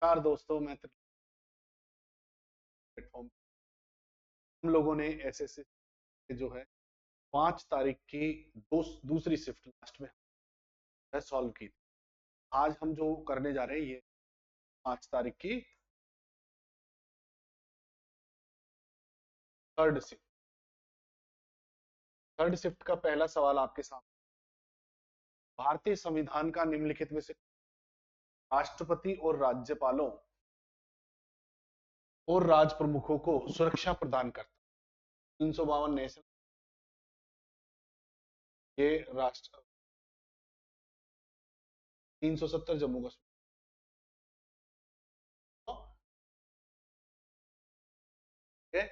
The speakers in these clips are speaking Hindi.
नमस्कार दोस्तों, मैं प्लेटफॉर्म हम लोगों ने एसएससी जो है 5 तारीख की दूसरी शिफ्ट लास्ट में सॉल्व की। आज हम जो करने जा रहे हैं ये 5 तारीख की थर्ड शिफ्ट। थर्ड शिफ्ट का पहला सवाल आपके सामने। भारतीय संविधान का निम्नलिखित में से राष्ट्रपति और राज्यपालों और राज प्रमुखों को सुरक्षा प्रदान करता है। 352 नेशनल, ये राष्ट्र 370 जम्मू कश्मीर। ठीक है,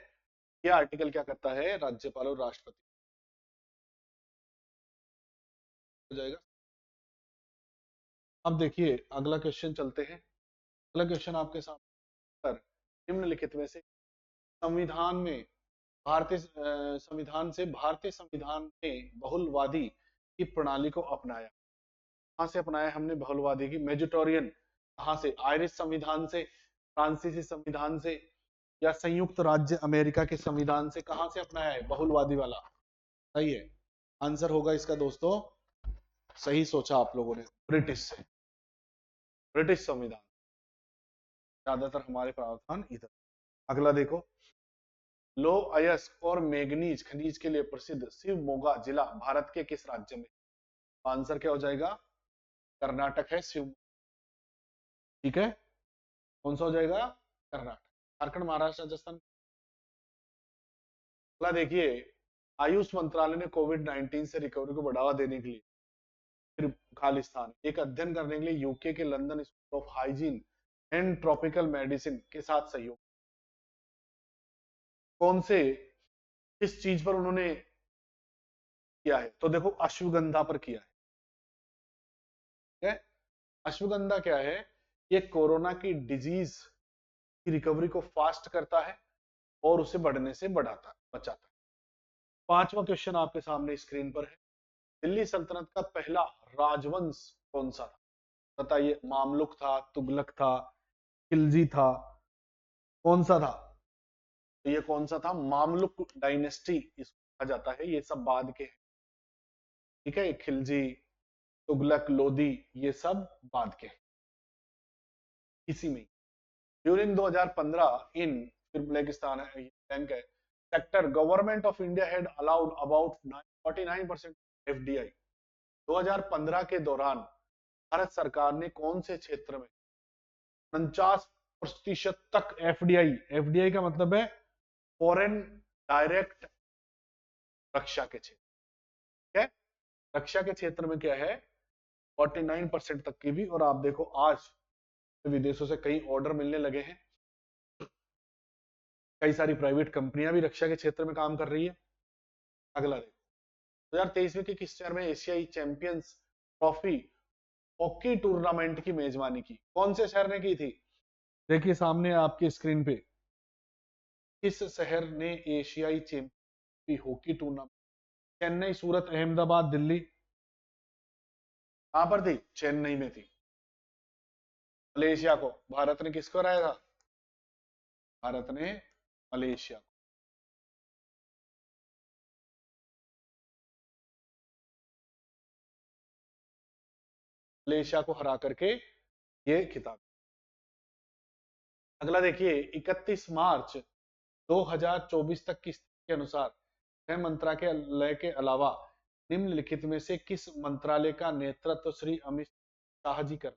ये आर्टिकल क्या करता है? राज्यपाल और राष्ट्रपति हो जाएगा। अब देखिए अगला क्वेश्चन चलते हैं। अगला क्वेश्चन आपके सामने पर निम्नलिखित में से संविधान में संविधान से भारतीय संविधान ने बहुलवादी की प्रणाली को अपनाया। कहां से अपनाया हमने बहुलवादी की? मेजिटोरियन। कहां से? आयरिश संविधान से, फ्रांसीसी संविधान से, या संयुक्त राज्य अमेरिका के संविधान से? कहां से अपनाया है बहुलवादी वाला? सही है, आंसर होगा इसका दोस्तों, सही सोचा आप लोगों ने, ब्रिटिश से। ब्रिटिश संविधान, ज्यादातर हमारे प्रावधान इधर। अगला देखो, लो अयस्क और मैग्नीज खनिज के लिए प्रसिद्ध शिवमोगा जिला भारत के किस राज्य में? आंसर क्या हो जाएगा? कर्नाटक है शिव। ठीक है, कौन सा हो जाएगा? कर्नाटक। झारखंड, महाराष्ट्र, राजस्थान। अगला देखिए, आयुष मंत्रालय ने कोविड 19 से रिकवरी को बढ़ावा देने के लिए, फिर खालिस्तान, एक अध्ययन करने के लिए यूके के London school of hygiene and tropical medicine के साथ सहयोग, कौन से किस चीज पर उन्होंने किया है? तो देखो अश्वगंधा पर किया है। ठीक है, अश्वगंधा क्या है? ये कोरोना की डिजीज की रिकवरी को फास्ट करता है और उसे बढ़ने से बचाता है। पांचवा क्वेश्चन आपके सामने स्क्रीन पर है। दिल्ली सल्तनत का पहला राजवंश कौन सा था? बताइए, मामलुक था, तुगलक था, खिलजी था, कौन सा था? तो ये कौन सा था? मामलुक डायनेस्टी इसको कहा जाता है। ये सब बाद के हैं। ठीक है, खिलजी, तुगलक, लोधी, ये सब बाद के हैं इसी में। ड्यूरिंग 2015 इन, फिर ब्लैकिस्तान है, बैंक है, sector government of India had allowed about 49% FDI. 2015 के दौरान भारत सरकार ने कौन से क्षेत्र में 49% तक एफडीआई, एफडीआई का मतलब है फॉरेन डायरेक्ट, रक्षा के क्षेत्र, ठीक है, रक्षा के क्षेत्र में क्या है? 49% तक की भी। और आप देखो आज विदेशों से कई ऑर्डर मिलने लगे हैं, कई सारी प्राइवेट कंपनियां भी रक्षा के क्षेत्र में काम कर रही है। अगला देखो, 2023 में किस शहर में एशियाई चैंपियंस ट्रॉफी हॉकी टूर्नामेंट की मेजबानी की? कौन से शहर ने की थी? देखिए सामने आपकी स्क्रीन पे, किस शहर ने एशियाई चैंपियन हॉकी टूर्नामेंट? चेन्नई, सूरत, अहमदाबाद, दिल्ली? कहां पर थी? चेन्नई में थी। मलेशिया को भारत ने किसको हराया था? भारत ने मलेशिया को। मलेशिया को हरा करके ये खिताब। अगला देखिए, 31 मार्च 2024 तक की स्थिति के अनुसार गृह मंत्रालय के अलावा निम्नलिखित में से किस मंत्रालय का नेतृत्व श्री अमित शाह जी कर?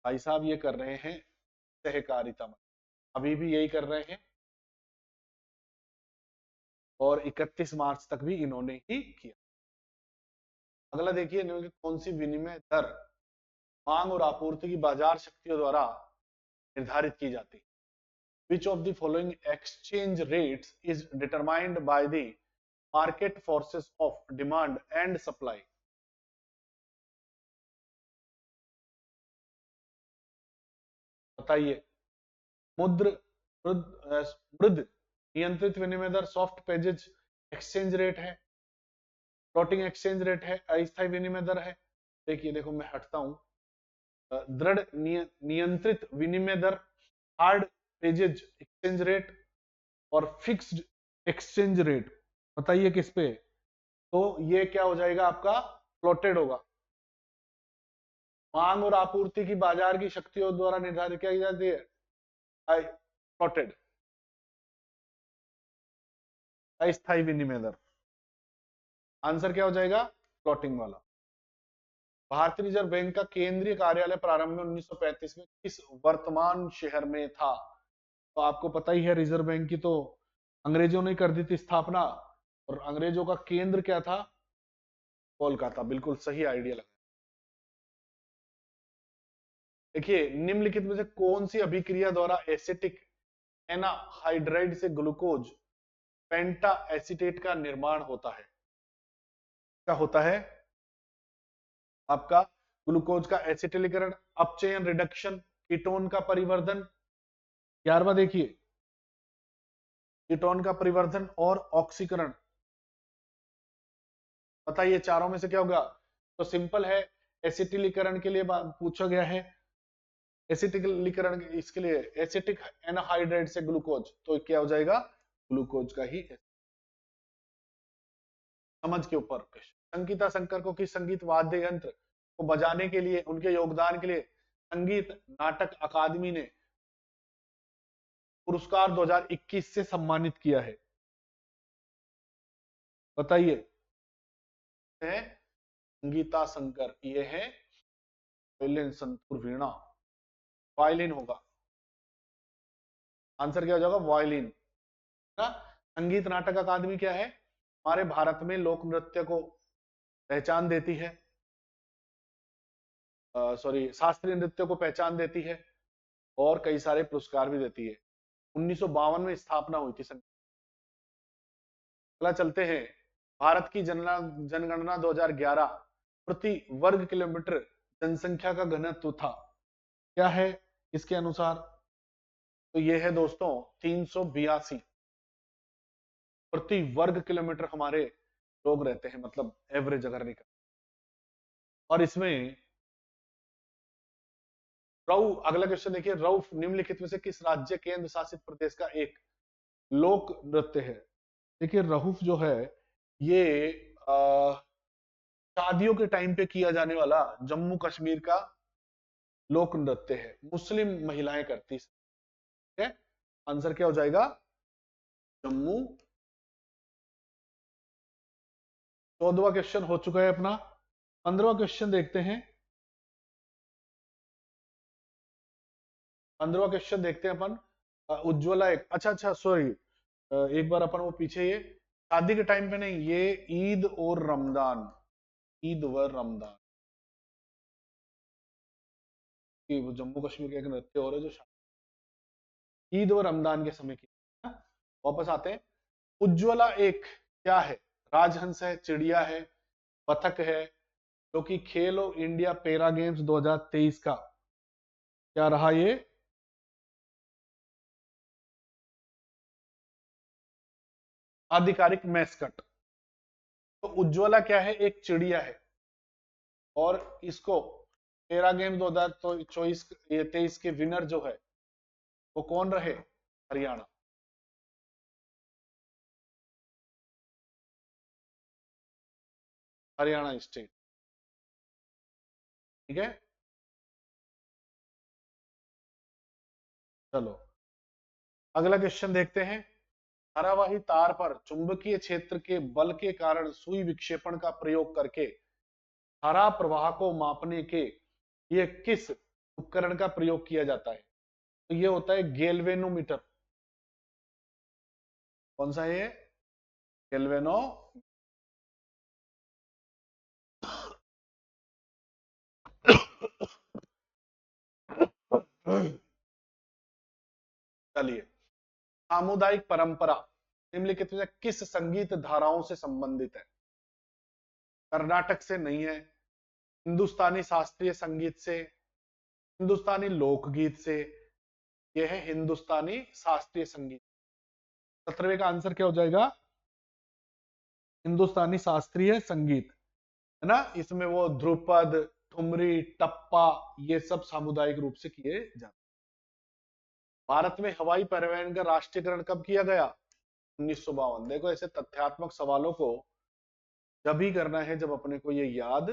भाई साहब ये कर रहे हैं सहकारिता मंत्री, अभी भी यही कर रहे हैं और 31 मार्च तक भी इन्होंने ही किया। अगला देखिए, कौन सी विनिमय दर मांग और आपूर्ति की बाजार शक्तियों द्वारा निर्धारित की जाती है? Which of the following exchange rates is determined by the market forces of demand and supply? बताइए, मुद्र, वृद्ध, नियंत्रित विनिमय दर, सॉफ्ट पेजेज एक्सचेंज रेट है, फ्लोटिंग एक्सचेंज रेट है, अस्थायी विनिमय दर है? देखिए देखो मैं हटता हूं, दृढ़ नियंत्रित विनिमय दर, हार्ड पेजेज एक्सचेंज रेट और फिक्स्ड एक्सचेंज रेट। बताइए किस पे? तो ये क्या हो जाएगा आपका? फ्लोटेड होगा। मांग और आपूर्ति की बाजार की शक्तियों द्वारा निर्धारित किया जाती है, फ्लोटेड, अस्थायी विनिमय दर। आंसर क्या हो जाएगा? फ्लोटिंग वाला। भारतीय रिजर्व बैंक का केंद्रीय कार्यालय प्रारंभ में 1935 में किस वर्तमान शहर में था? तो आपको पता ही है, रिजर्व बैंक की तो अंग्रेजों ने कर दी थी स्थापना, और अंग्रेजों का केंद्र क्या था? कोलकाता। बिल्कुल सही आइडिया लगा। देखिए, निम्नलिखित में से कौन सी अभिक्रिया द्वारा एसिटिक एनाहाइड्राइड से ग्लूकोज पेंटा एसीटेट का निर्माण होता है? क्या होता है आपका? ग्लूकोज का एसिटिलीकरण, अपचयन रिडक्शन, कीटोन का परिवर्धन। 11वां देखिए, कीटोन का परिवर्धन और ऑक्सीकरण। बताइए चारों में से क्या होगा? तो सिंपल है, एसिटिलीकरण के लिए पूछा गया है। एसिटिलीकरण इसके लिए एसिटिक एनाहाइड्राइड से ग्लूकोज, तो क्या हो जाएगा? ग्लूकोज का ही। समझ के ऊपर संगीता शंकर को किस संगीत वाद्य यंत्र को बजाने के लिए उनके योगदान के लिए संगीत नाटक अकादमी ने पुरस्कार 2021 से सम्मानित किया है? बताइए। है संगीता शंकर, ये है वायलिन, संतूर, वीणा, वायलिन होगा। आंसर क्या हो जाएगा? वायलिन ना। संगीत नाटक अकादमी क्या है? हमारे भारत में लोक नृत्य को पहचान देती है, सॉरी शास्त्रीय नृत्य को पहचान देती है, और कई सारे पुरस्कार भी देती है। 1952 में स्थापना हुई थी। अगला चलते हैं, भारत की जनगणना 2011 प्रति वर्ग किलोमीटर जनसंख्या का घनत्व था, क्या है इसके अनुसार? तो ये है दोस्तों 382 प्रति वर्ग किलोमीटर हमारे लोग रहते हैं, मतलब एवरेज अगर निकल। और इसमें अगला क्वेश्चन देखिए, रऊफ निम्नलिखित में से किस राज्य केंद्र शासित प्रदेश का एक लोक नृत्य है? देखिए रऊफ जो है ये शादियों के टाइम पे किया जाने वाला जम्मू कश्मीर का लोक नृत्य है, मुस्लिम महिलाएं करती है। आंसर क्या हो जाएगा? जम्मू। 14वां क्वेश्चन हो चुका है अपना। 15वां क्वेश्चन देखते हैं। 15वां क्वेश्चन देखते हैं अपन। उज्ज्वला एक, अच्छा अच्छा सॉरी, एक बार अपन वो पीछे, ये शादी के टाइम पे नहीं, ये ईद और रमजान, ईद व रमजान की जम्मू कश्मीर का एक नृत्य हो रहा है जो ईद और रमजान के समय की। वापस आते हैं। उज्ज्वला एक क्या है? राजहंस है, चिड़िया है, बतख है, जो कि खेलो इंडिया पैरा गेम्स 2023 का क्या रहा? ये आधिकारिक मैस्कट। तो उज्ज्वला क्या है? एक चिड़िया है, और इसको पैरा गेम 2024 ये 23 के विनर जो है वो कौन रहे? हरियाणा। हरियाणा स्टेट। ठीक है, चलो अगला क्वेश्चन देखते हैं। धारावाही तार पर चुंबकीय क्षेत्र के बल के कारण सुई विक्षेपण का प्रयोग करके धारा प्रवाह को मापने के ये किस उपकरण का प्रयोग किया जाता है? तो ये होता है गैल्वेनोमीटर। कौन सा है ये? गैल्वेनो। चलिए, सामुदायिक परंपरा निम्नलिखित में से किस संगीत धाराओं से संबंधित है? कर्नाटक से नहीं है, हिंदुस्तानी शास्त्रीय संगीत से, हिंदुस्तानी लोकगीत से, यह है हिंदुस्तानी शास्त्रीय संगीत। 17वें का आंसर क्या हो जाएगा? हिंदुस्तानी शास्त्रीय संगीत, है ना। इसमें वो ध्रुपद, ठुमरी, टप्पा, ये सब सामुदायिक रूप से किए जाते। भारत में हवाई परिवहन का राष्ट्रीयकरण कब किया गया? 1952। देखो ऐसे तथ्यात्मक सवालों को जब ही करना है जब अपने को ये याद।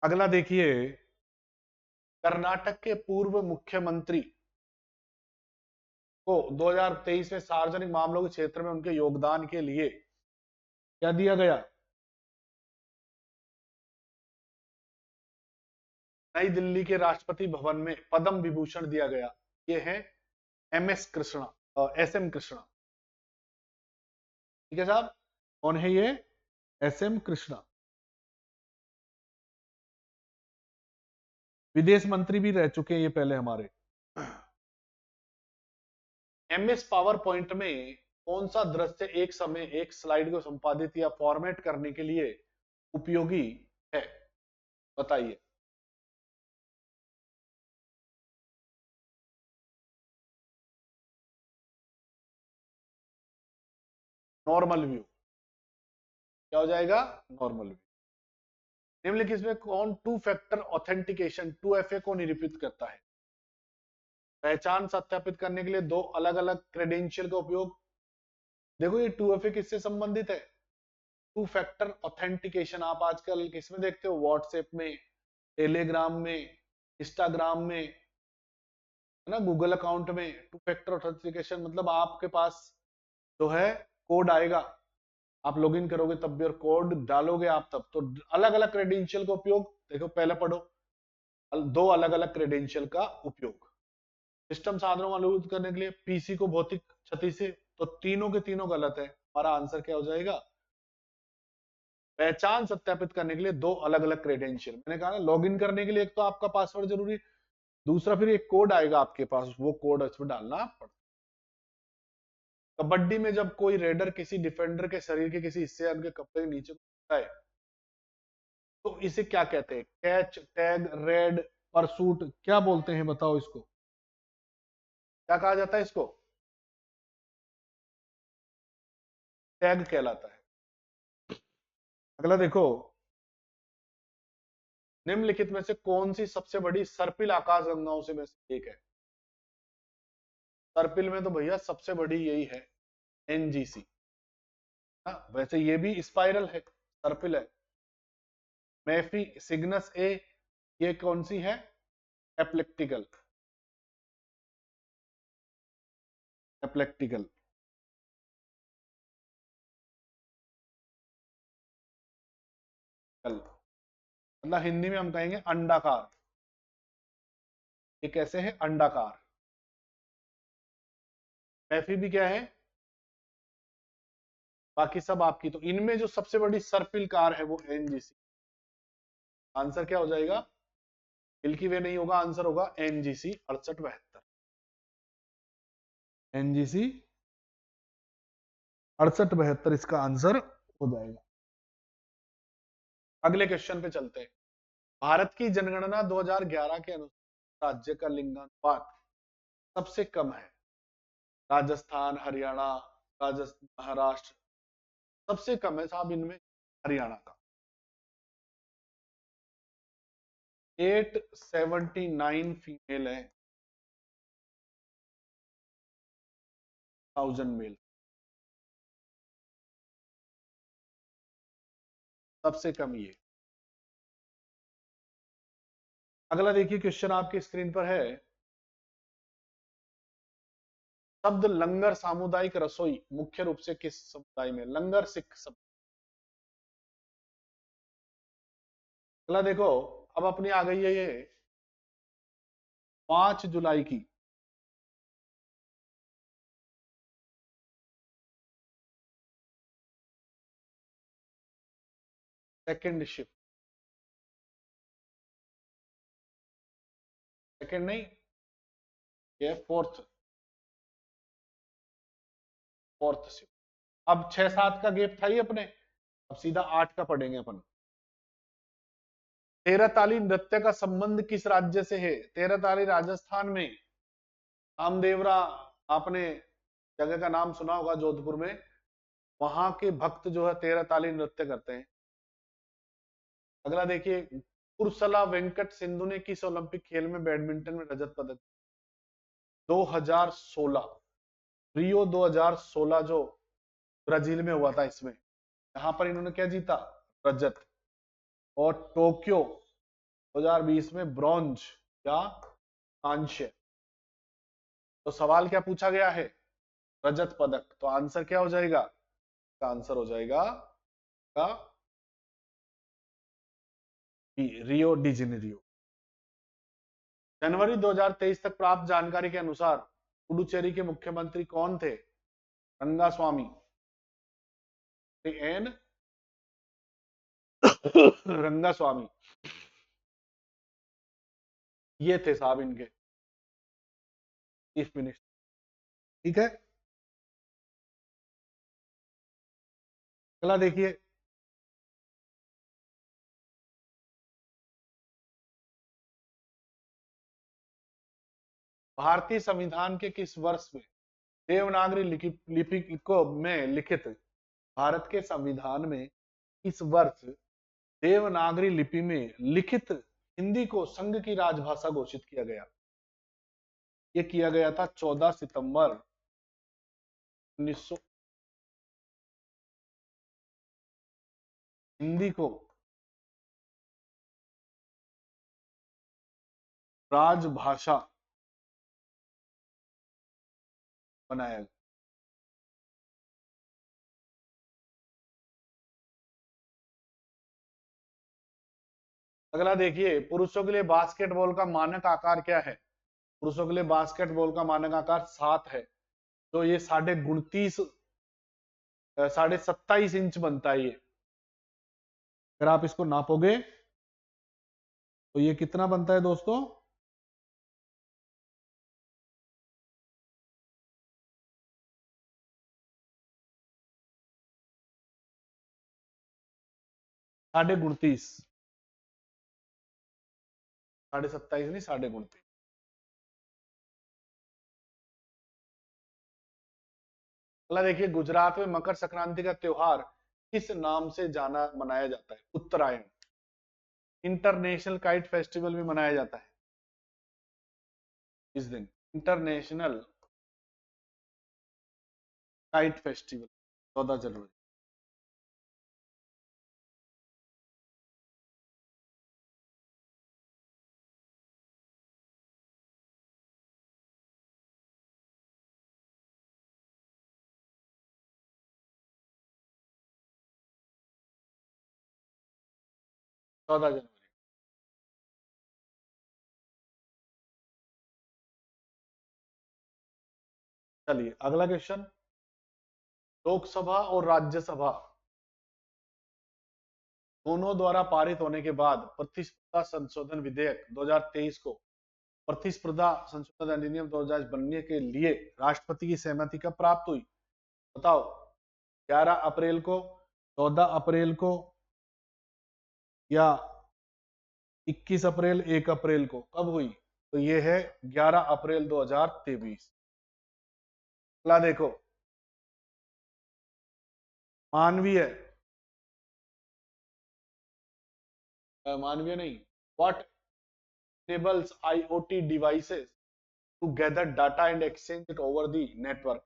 अगला देखिए, कर्नाटक के पूर्व मुख्यमंत्री को 2023 में सार्वजनिक मामलों के क्षेत्र में उनके योगदान के लिए क्या दिया गया? नई दिल्ली के राष्ट्रपति भवन में पद्म विभूषण दिया गया। ये है एस एम कृष्णा। ठीक है साहब, कौन है ये? S M Krishna. विदेश मंत्री भी रह चुके हैं ये पहले हमारे। एमएस पावर पॉइंट में कौन सा दृश्य एक समय एक स्लाइड को संपादित या फॉर्मेट करने के लिए उपयोगी है? बताइए। Normal view. क्या हो जाएगा? Normal view. निम्नलिखित में कौन टू फैक्टर ऑथेंटिकेशन 2FA को निरूपित करता है? पहचान सत्यापित करने के लिए दो अलग अलग क्रेडेंशियल का उपयोग। देखो ये 2FA किससे संबंधित है? टू फैक्टर ऑथेंटिकेशन आप आजकल किसमें देखते हो? व्हाट्सएप में, टेलीग्राम में, इंस्टाग्राम में, है ना, गूगल अकाउंट में। टू फैक्टर ऑथेंटिकेशन मतलब आपके पास जो है कोड आएगा, आप लॉगिन करोगे तब भी, और कोड डालोगे आप तब, तो अलग अलग क्रेडेंशियल का उपयोग। देखो पहले पढ़ो, दो अलग अलग क्रेडेंशियल का उपयोग। सिस्टम साधनों को अनुकूलित करने के लिए, पीसी को भौतिक क्षति से, तो तीनों के तीनों गलत है। हमारा आंसर क्या हो जाएगा? पहचान सत्यापित करने के लिए दो अलग अलग क्रेडेंशियल। मैंने कहा ना, लॉगिन करने के लिए एक तो आपका पासवर्ड जरूरी, दूसरा फिर एक कोड आएगा आपके पास, वो कोड इसमें डालना पड़ता। कबड्डी में जब कोई रेडर किसी डिफेंडर के शरीर के किसी हिस्से या उनके कपड़े के नीचे होता है तो इसे क्या कहते हैं? कैच, टैग, रेड, परसूट, क्या बोलते हैं बताओ इसको? क्या कहा जाता है इसको? टैग कहलाता है। अगला देखो, निम्नलिखित में से कौन सी सबसे बड़ी सर्पिल आकाश गंगाओं से में से एक है? सर्पिल में तो भैया सबसे बड़ी यही है, एनजीसी। वैसे ये भी स्पाइरल है, सर्पिल है। मैफी, सिग्नस ए, ये कौन सी है? एप्लेक्टिकल। एप्लेक्टिकल। मतलब हिंदी में हम कहेंगे अंडाकार। ये कैसे है? अंडाकार। मैफी भी क्या है? बाकी सब आपकी। तो इनमें जो सबसे बड़ी सर्पिल कार है वो एनजीसी। आंसर क्या हो जाएगा? मिल्की वे नहीं होगा, आंसर होगा एनजीसी 6872। एनजीसी 6872 इसका आंसर हो जाएगा। अगले क्वेश्चन पे चलते हैं। भारत की जनगणना 2011 के अनुसार राज्य का लिंगानुपात सबसे कम है? राजस्थान, हरियाणा, राजस्थान, महाराष्ट्र। सबसे कम है साहब इनमें हरियाणा का, 879 फीमेल है, 1000 मेल। सबसे कम ये। अगला देखिए क्वेश्चन आपकी स्क्रीन पर है। शब्द लंगर सामुदायिक रसोई मुख्य रूप से किस समुदाय में? लंगर सिख सब। अगला देखो, अब अपनी आ गई है ये 5 जुलाई की सेकेंड शिफ्ट। सेकेंड नहीं, ये फोर्थ शिफ्ट। अब 6-7 का गेप था ही अपने, अब सीधा 8 का पढ़ेंगे अपन। तेरह ताली नृत्य का संबंध किस राज्य से है? तेरह ताली राजस्थान में, कामदेवरा, आपने जगह का नाम सुना होगा जोधपुर में, वहां के भक्त जो है तेरह ताली नृत्य करते हैं। अगला देखिए, उर्सला वेंकट सिंधु ने किस ओलंपिक खेल में बैडमिंटन में रजत पदक? 2016, रियो 2016 जो ब्राजील में हुआ था, इसमें यहां पर इन्होंने क्या जीता? रजत। और टोक्यो 2020 में ब्रॉन्ज या कांस्य। तो सवाल क्या पूछा गया है? रजत पदक। तो आंसर क्या हो जाएगा? का आंसर हो जाएगा का रियो डी जेनेरियो। जनवरी 2023 तक प्राप्त जानकारी के अनुसार पुडुचेरी के मुख्यमंत्री कौन थे? रंगास्वामी एन रंगास्वामी, ये थे साहब इनके चीफ मिनिस्टर। ठीक है, अगला देखिए, भारतीय संविधान के किस वर्ष में देवनागरी लिपि को में लिखित, भारत के संविधान में इस वर्ष देवनागरी लिपि में लिखित हिंदी को संघ की राजभाषा घोषित किया गया? ये किया गया था 14 सितंबर 1900। हिंदी को राजभाषा बनाया गया। अगला देखिए, पुरुषों के लिए बास्केटबॉल का मानक आकार क्या है? पुरुषों के लिए बास्केटबॉल का मानक आकार 7 है। तो ये 27.5 इंच बनता है ये। अगर आप इसको नापोगे तो ये कितना बनता है दोस्तों? 29.5, 27.5 नहीं, 29.5। अगला देखिए, गुजरात में मकर संक्रांति का त्योहार किस नाम से मनाया जाता है? उत्तरायण। इंटरनेशनल काइट फेस्टिवल भी मनाया जाता है इस दिन, इंटरनेशनल काइट फेस्टिवल 14 जनवरी। चौदह जनवरी। चलिए अगला क्वेश्चन, लोकसभा और राज्यसभा दोनों द्वारा पारित होने के बाद प्रतिस्पर्धा संशोधन विधेयक 2023 को प्रतिस्पर्धा संशोधन अधिनियम 2000 बनने के लिए राष्ट्रपति की सहमति कब प्राप्त हुई? बताओ। 11 अप्रैल को, 14 अप्रैल को, या 21 अप्रैल, 1 अप्रैल को? कब हुई? तो ये है 11 अप्रैल 2023। अगला देखो, मानवीय मानवीय नहीं, what enables IoT devices to gather data and exchange it over the network?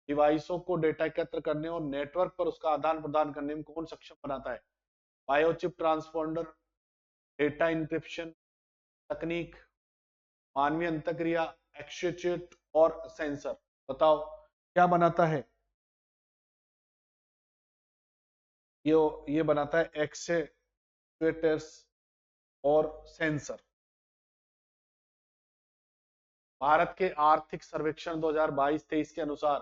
डिवाइसों को डेटा एकत्र करने और नेटवर्क पर उसका आदान प्रदान करने में कौन सक्षम बनाता है? बायोचिप ट्रांसपोंडर, डेटा इंक्रिप्शन तकनीक, मानवीय अंतक्रिया, एक्चुएट और सेंसर। बताओ क्या बनाता है? ये बनाता है एक्चुएटर्स और सेंसर। भारत के आर्थिक सर्वेक्षण 2022-23 के अनुसार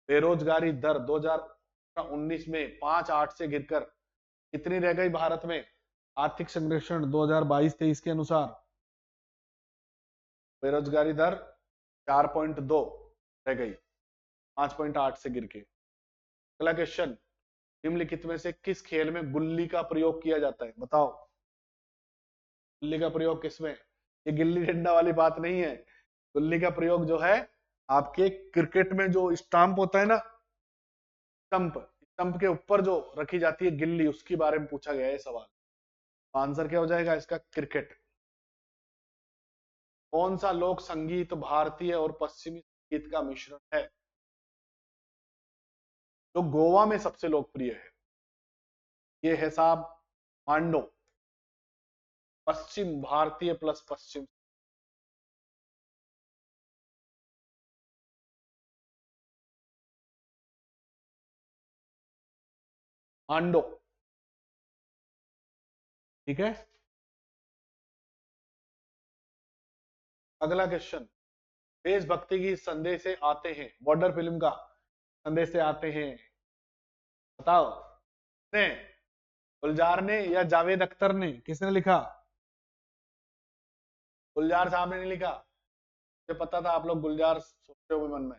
बेरोजगारी दर 2019 में 5.8 से गिरकर कितनी रह गई भारत में? आर्थिक सर्वेक्षण 2022-23 के अनुसार बेरोजगारी दर 4.2 रह गई, 5.8 से गिर के। अगला क्वेश्चन, निम्नलिखित में से किस खेल में गुल्ली का प्रयोग किया जाता है? बताओ गुल्ली का प्रयोग किसमें? ये गिल्ली डंडा वाली बात नहीं है। गुल्ली का प्रयोग जो है आपके क्रिकेट में जो स्टंप होता है ना, स्टंप के ऊपर जो रखी जाती है गिल्ली, उसके बारे में पूछा गया है सवाल। आंसर क्या हो जाएगा इसका? क्रिकेट। कौन सा लोक संगीत भारतीय और पश्चिमी संगीत का मिश्रण है जो गोवा में सबसे लोकप्रिय है? ये है साहब मांडो। पश्चिम भारतीय प्लस पश्चिम। मांडो। ठीक है। अगला क्वेश्चन। देशभक्ति की संदेश से आते हैं, बॉर्डर फिल्म का संदेश से आते हैं, बताओ ने गुलजार ने या जावेद अख्तर ने? किसने लिखा? गुलजार साहब ने नहीं लिखा। मुझे पता था आप लोग गुलजार सोचते हो मन में,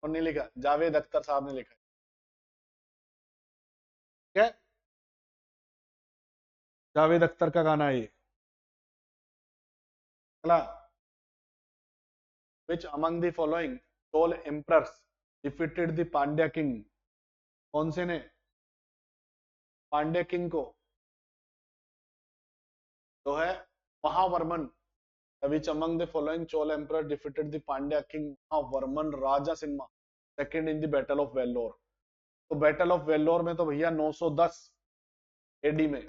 और नहीं लिखा, जावेद अख्तर साहब ने लिखा। ठीक है, जावेद अख्तर का गाना है ये। अगला। Which among the following sole emperors defeated the Pandya king? कौन से ने पांड्या किंग को? तो है महावर्मन। Which among the following Chola emperor defeated the Pandya king Mahavarman Raja Simha second in the Battle of Vellore? तो बैटल ऑफ वेल्लोर में तो भैया 910 एडी में।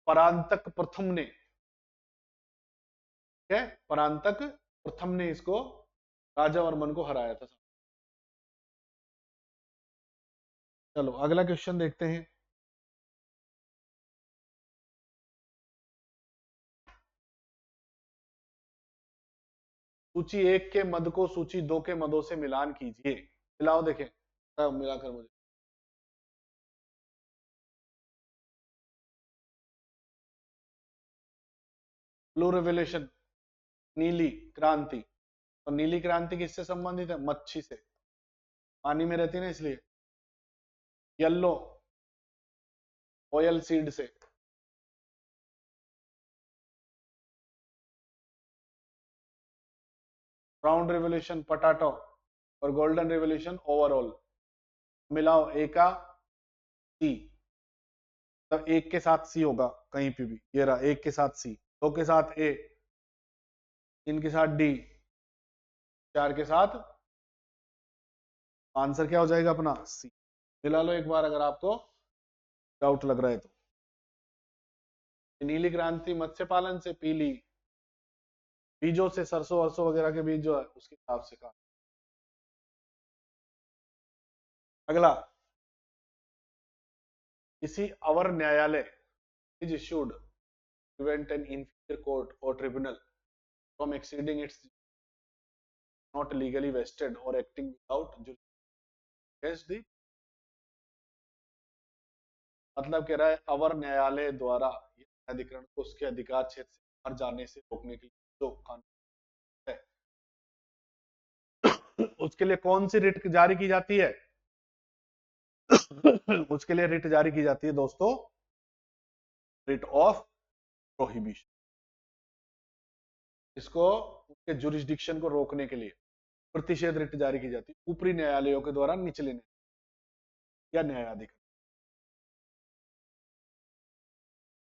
परांतक प्रथम ने, ठीक है, परांतक प्रथम ने इसको राजा वर्मन को हराया था। चलो अगला क्वेश्चन देखते हैं। सूची 1 के मद को सूची 2 के मदों से मिलान कीजिए। मिलाओ देखें, मिलाकर मुझे। ब्लू रेवोल्यूशन, नीली क्रांति। तो नीली क्रांति किससे संबंधित है? मच्छी से, पानी में रहती है ना इसलिए। येलो, ऑयल सीड से। ब्राउन रेवोल्यूशन पटाटो, और गोल्डन रेवोल्यूशन ओवरऑल। मिलाओ ए का सी, तो एक के साथ सी होगा कहीं पे भी, ये रहा एक के साथ सी, दो के साथ ए, तीन के साथ डी, चार के साथ, आंसर क्या हो जाएगा अपना? सी। मिला लो एक बार अगर आपको डाउट लग रहा है तो। नीली क्रांति मत्स्य पालन से, पीली बीजों से, सरसों वरसों वगैरह के बीज जो है उसके हिसाब से कहा। अगला। किसी अवर न्यायालय is issued prevent an inferior court or tribunal from exceeding its not legally vested or acting without against the, मतलब कह रहा है अवर न्यायालय द्वारा अधिकरण को उसके अधिकार क्षेत्र से बाहर जाने से रोकने के लिए जो कानून है उसके लिए कौन सी रिट जारी की जाती है? उसके लिए रिट जारी की जाती है दोस्तों, रिट ऑफ प्रोहिबिशन। इसको उसके जुरिस्डिक्शन को रोकने के लिए प्रतिषेध रिट जारी की जाती है ऊपरी न्यायालयों के द्वारा निचले या न्यायाधिकरण।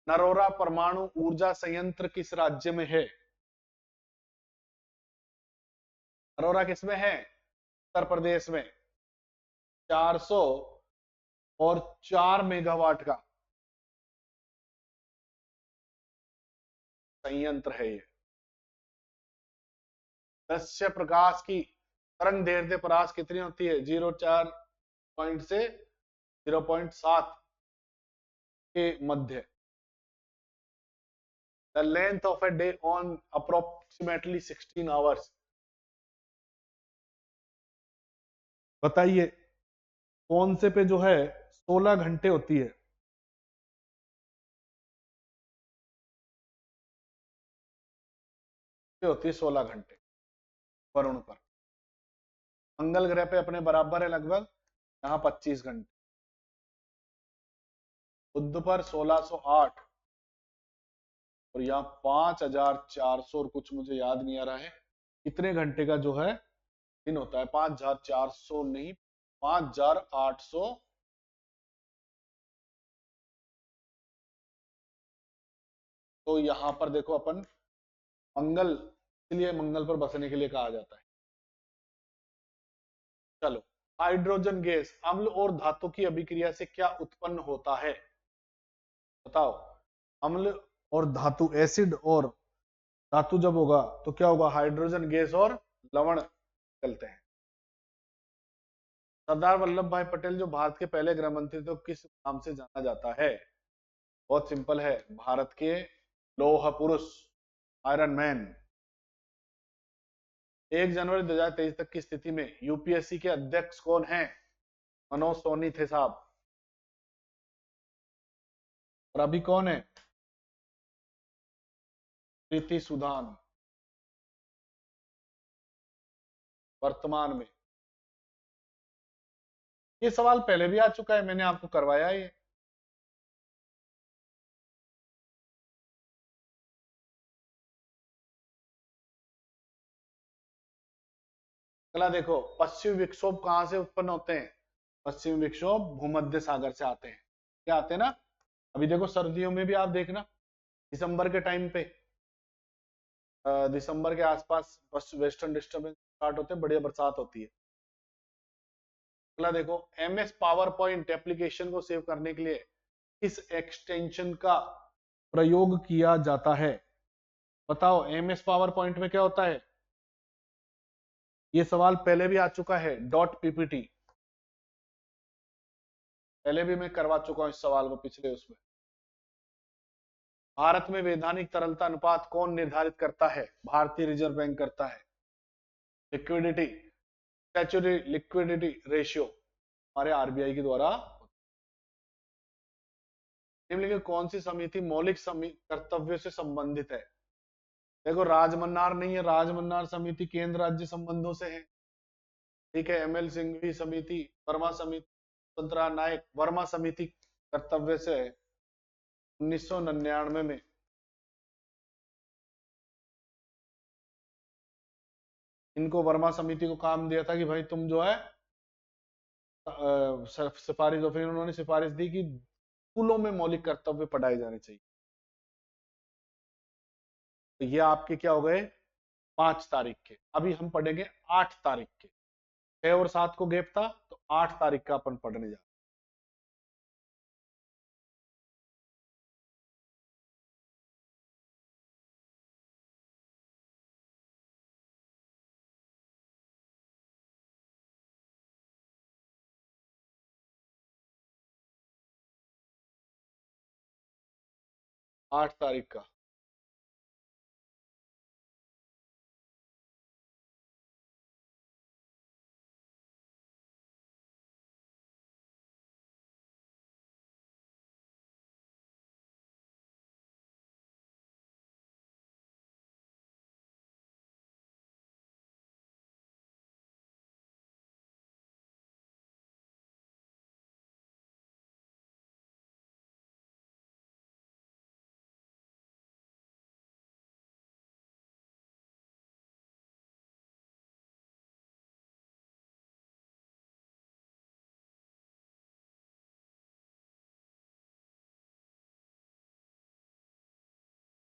नरोरा परमाणु ऊर्जा संयंत्र किस राज्य में है? नरोरा किस में है? उत्तर प्रदेश में। 404 मेगावाट का संयंत्र है ये। दृश्य प्रकाश की तरंग दैर्ध्य परास कितनी होती है? 0.4 पॉइंट से 0.7 के मध्य। The length of a day on approximately 16 hours. बताइए कौन से पे जो है 16 घंटे होती है? होती है 16 घंटे वरुण पर। मंगल ग्रह पे अपने बराबर है लगभग, यहाँ 25 घंटे। बुध पर 1608 और यहाँ 5400 और कुछ, मुझे याद नहीं आ रहा है कितने घंटे का जो है दिन होता है। 5400 नहीं, 5,800। तो यहां पर देखो अपन मंगल, इसलिए मंगल पर बसने के लिए कहा जाता है। चलो, हाइड्रोजन गैस अम्ल और धातु की अभिक्रिया से क्या उत्पन्न होता है? बताओ। अम्ल और धातु, एसिड और धातु जब होगा तो क्या होगा? हाइड्रोजन गैस और लवण निकलते हैं। सरदार वल्लभ भाई पटेल जो भारत के पहले गृह मंत्री थे, तो किस नाम से जाना जाता है? बहुत सिंपल है, भारत के लौह पुरुष, आयरन मैन। 1 जनवरी 2023 तक की स्थिति में यूपीएससी के अध्यक्ष कौन हैं? मनोज सोनी थे साहब। और अभी कौन है? प्रीति सुदान, वर्तमान में। ये सवाल पहले भी आ चुका है, मैंने आपको करवाया है ये। अगला देखो, पश्चिमी विक्षोभ कहां से उत्पन्न होते हैं? पश्चिमी विक्षोभ भूमध्य सागर से आते हैं। क्या आते हैं ना? अभी देखो सर्दियों में भी आप देखना, दिसंबर के टाइम पे, दिसंबर के आसपास वेस्टर्न डिस्टर्बेंस स्टार्ट होते हैं, बढ़िया बरसात होती है। अगला देखो, एमएस पावर पॉइंट एप्लीकेशन को सेव करने के लिए किस एक्सटेंशन का प्रयोग किया जाता है? बताओ, एमएस पावर पॉइंट में क्या होता है? ये सवाल पहले भी आ चुका है, डॉट पीपीटी। पहले भी मैं करवा चुका हूं इस सवाल को पिछले उसमें। भारत में वैधानिक तरलता अनुपात कौन निर्धारित करता है? भारतीय रिजर्व बैंक करता है। लिक्विडिटी, स्टैच्यूटरी लिक्विडिटी रेशियो हमारे आरबीआई के द्वारा। निम्नलिखित कौन सी समिति मौलिक कर्तव्यों से संबंधित है? देखो, राजमन्नार नहीं है, राजमन्नार समिति केंद्र राज्य संबंधों से है। ठीक है, एमएल सिंघवी समिति, वर्मा समिति, स्वतंत्रा नायक वर्मा समिति कर्तव्य से है 1999 में। इनको वर्मा समिति को काम दिया था कि भाई तुम जो है सिफारिश, और फिर उन्होंने सिफारिश दी कि स्कूलों में मौलिक कर्तव्य पढ़ाए जाने चाहिए। तो ये आपके क्या हो गए? 5 तारीख के। अभी हम पढ़ेंगे 8 तारीख के। 6 और 7 को गैप था, तो 8 तारीख का अपन पढ़ने जा। 8 तारीख का।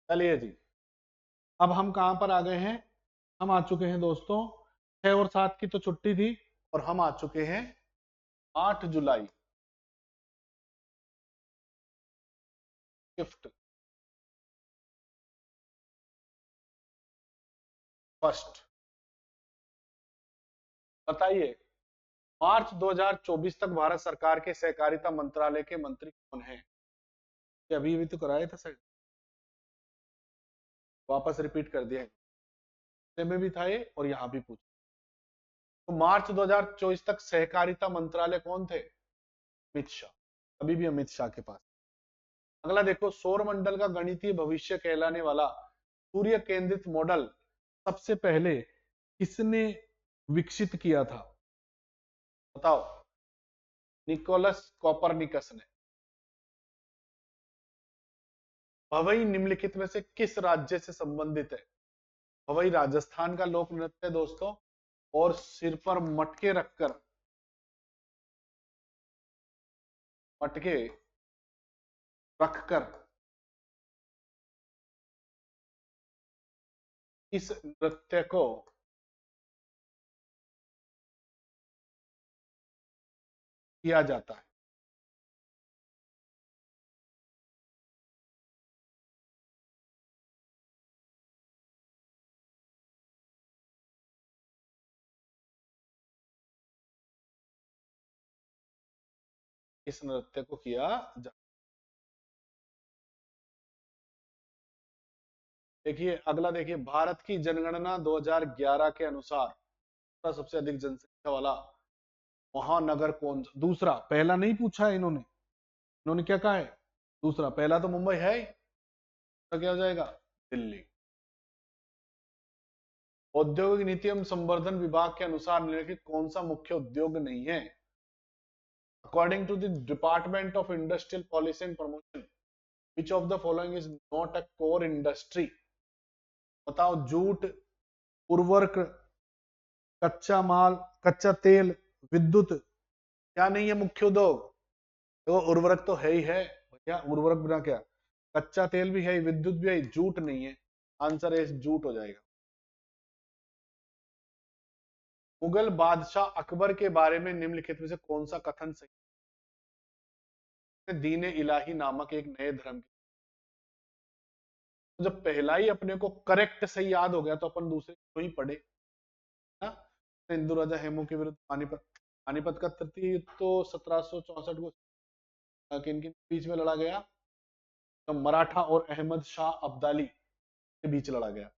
चलिए जी, अब हम कहां पर आ गए हैं? हम आ चुके हैं दोस्तों, 6 और 7 की तो छुट्टी थी, और हम आ चुके हैं 8 जुलाई, शिफ्ट फर्स्ट। बताइए, मार्च 2024 तक भारत सरकार के सहकारिता मंत्रालय के मंत्री कौन हैं? ये अभी अभी तो कराया था सर, वापस रिपीट कर दिया है, में भी था ये और यहाँ भी पूछ। तो मार्च 2024 तक सहकारिता मंत्रालय कौन थे? अमित शाह, अभी भी अमित शाह के पास। अगला देखो, सौर मंडल का गणितीय भविष्य कहलाने वाला सूर्य केंद्रित मॉडल सबसे पहले किसने विकसित किया था? बताओ। निकोलस कोपरनिकस ने। भवई निम्नलिखित में से किस राज्य से संबंधित है? भवई राजस्थान का लोक नृत्य है दोस्तों, और सिर पर मटके रखकर मटके रखकर इस नृत्य को किया जाता है। इस नृत्य को किया जाता है। देखिए अगला, देखिए भारत की जनगणना 2011 के अनुसार सबसे अधिक जनसंख्या वाला महानगर कौन सा? दूसरा, पहला नहीं पूछा है इन्होंने। इन्होंने क्या कहा है? दूसरा। पहला तो मुंबई है ही, तो क्या हो जाएगा? दिल्ली। औद्योगिक नीति एवं संवर्धन विभाग के अनुसार निम्नलिखित कौन सा मुख्य उद्योग नहीं है? According to the department of industrial policy and promotion which of the following is not a core industry? बताओ। जूट, उर्वरक, कच्चा माल, कच्चा तेल, विद्युत, क्या नहीं है मुख्य उद्योग? तो उर्वरक तो है ही है भैया, उर्वरक बिना क्या? कच्चा तेल भी है, विद्युत भी है, जूट नहीं है। आंसर है जूट हो जाएगा। मुगल बादशाह अकबर के बारे में निम्नलिखित में से कौन सा कथन सही? दीन इलाही नामक एक नए धर्म के, तो जब पहला ही अपने को करेक्ट सही याद हो गया तो अपन दूसरे को ही पढ़े ना। हिंदू राजा हेमू के विरुद्ध पानीपत, पानीपत का तृतीय युद्ध तो 1764 को किन किन बीच में लड़ा गया? तो मराठा और अहमद शाह अब्दाली के बीच लड़ा गया।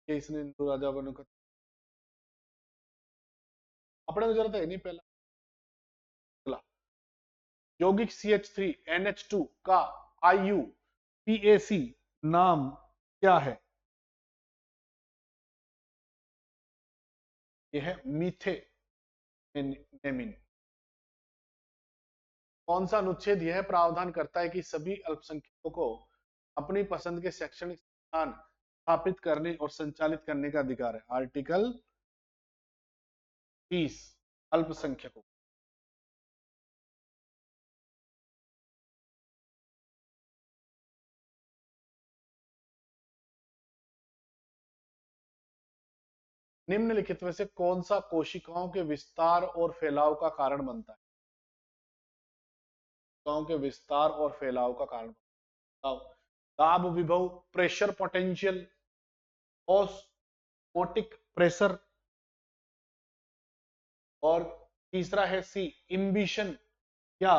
ये इसने हिंदू राजा बनने का अपने को जरूरत है नहीं। पहला अगला, यौगिक CH3NH2 का IUPAC नाम क्या है? यह है मीथेनेमिन। कौन सा अनुच्छेद यह प्रावधान करता है कि सभी अल्पसंख्यकों को अपनी पसंद के शैक्षणिक संस्थान स्थापित करने और संचालित करने का अधिकार है? आर्टिकल 30। अल्पसंख्यकों, निम्नलिखित में से कौन सा कोशिकाओं के विस्तार और फैलाव का कारण बनता है? कोशिकाओं के विस्तार और फैलाव का कारण बताओ। दाब विभव, प्रेशर पोटेंशियल, ऑस्मोटिक प्रेशर, और तीसरा है सी इम्बिशन या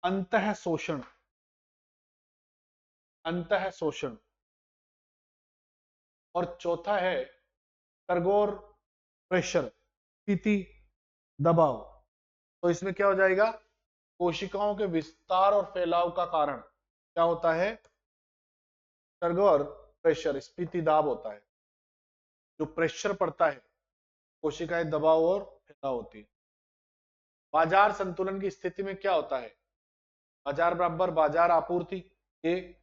अंतः शोषण। अंतः शोषण। और चौथा है टर्गोर प्रेशर, स्थिति दबाव। तो इसमें क्या हो जाएगा? कोशिकाओं के विस्तार और फैलाव का कारण क्या होता है? टर्गोर प्रेशर, स्फीति दाब होता है। जो प्रेशर पड़ता है, कोशिकाएं दबाव और फैलाव होती है। बाजार संतुलन की स्थिति में क्या होता है? बाजार बराबर बाजार आपूर्ति। ए,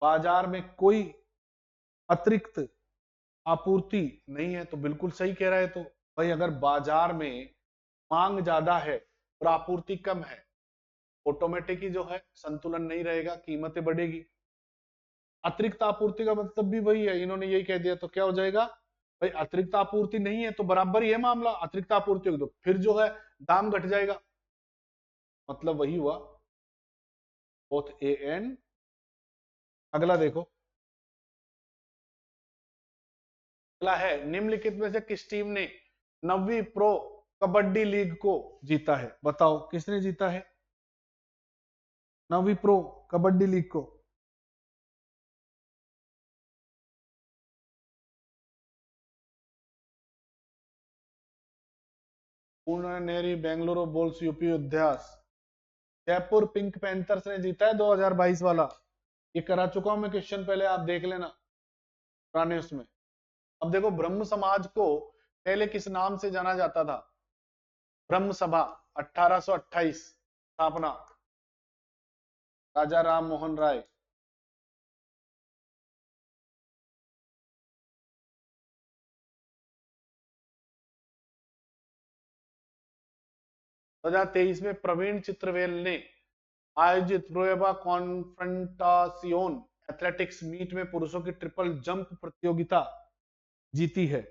बाजार में कोई अतिरिक्त आपूर्ति नहीं है, तो बिल्कुल सही कह रहा है। तो भाई अगर बाजार में मांग ज्यादा है और आपूर्ति कम है, ऑटोमेटिक ही जो है संतुलन नहीं रहेगा, कीमतें बढ़ेगी। अतिरिक्त आपूर्ति का मतलब भी वही है, इन्होंने यही कह दिया, तो क्या हो जाएगा? भाई अतिरिक्त आपूर्ति नहीं है तो बराबर ही है मामला, अतिरिक्त आपूर्ति होगी तो फिर जो है दाम घट जाएगा, मतलब वही हुआ। Both A and. अगला देखो, अगला है निम्नलिखित में से किस टीम ने 9वीं प्रो कबड्डी लीग को जीता है? बताओ किसने जीता है 9वीं प्रो कबड्डी लीग को? Puneri Bengaluru Bulls, UP Yoddhas. Jaipur Pink Panthers ने जीता है 2022 वाला। ये करा चुका हूं मैं क्वेश्चन, पहले आप देख लेना पुराने उसमें। अब देखो, ब्रह्म समाज को पहले किस नाम से जाना जाता था? ब्रह्म सभा, 1828 स्थापना, राजा राम मोहन राय। 2023 में प्रवीण चित्रवेल ने आयोजित प्रोएबा कॉन्फ्रंटासियोन एथलेटिक्स मीट में पुरुषों की ट्रिपल जंप प्रतियोगिता जीती है।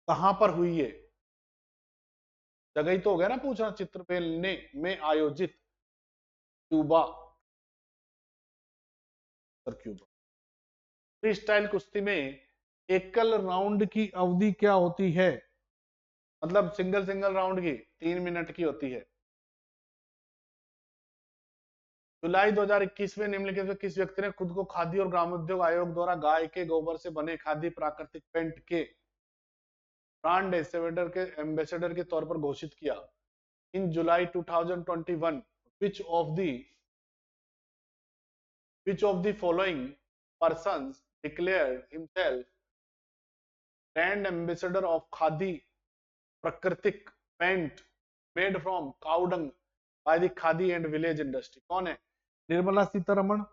कहां पर हुई है? जगह ही तो हो गया ना पूछना। चित्रवेल ने में आयोजित, क्यूबा, क्यूबा। फ्री स्टाइल कुश्ती में एकल राउंड की अवधि क्या होती है? मतलब सिंगल सिंगल राउंड की 3 मिनट की होती है। जुलाई 2021 में निम्नलिखित में किस व्यक्ति ने खुद को खादी और ग्रामोद्योग आयोग द्वारा गाय के गोबर से बने खादी प्राकृतिक पेंट के ब्रांड एम्बेसडर के तौर पर घोषित किया? इन जुलाई 2021 which of the following persons declared himself brand ambassador of khadi प्राकृतिक paint made from cow dung by the Khadi and village industry? कौन है? निर्मला सीतारमण,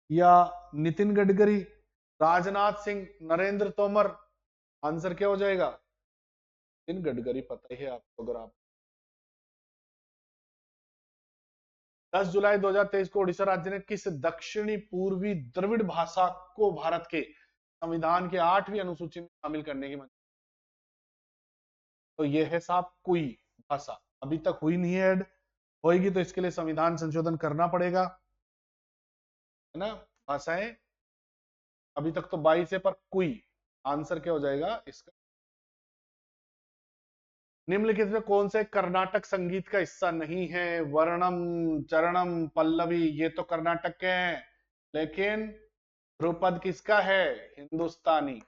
या नितिन गडकरी, राजनाथ सिंह, नरेंद्र तोमर? आंसर क्या हो जाएगा? नितिन गडकरी पता ही है आपको। अगर आप 10 जुलाई 2023 को उड़ीसा राज्य ने किस दक्षिणी पूर्वी द्रविड़ भाषा को भारत के संविधान के 8वीं अनुसूची में शामिल करने की मंजूरी? तो यह है साहब कुई भाषा। अभी तक हुई नहीं है ऐड, होगी तो इसके लिए संविधान संशोधन करना पड़ेगा, है ना। भाषाएं अभी तक तो 22 है, पर कुई आंसर क्या हो जाएगा इसका? निम्नलिखित में कौन से कर्नाटक संगीत का हिस्सा नहीं है? वर्णम, चरणम, पल्लवी, ये तो कर्नाटक के हैं, लेकिन ध्रुपद किसका है? हिंदुस्तानी।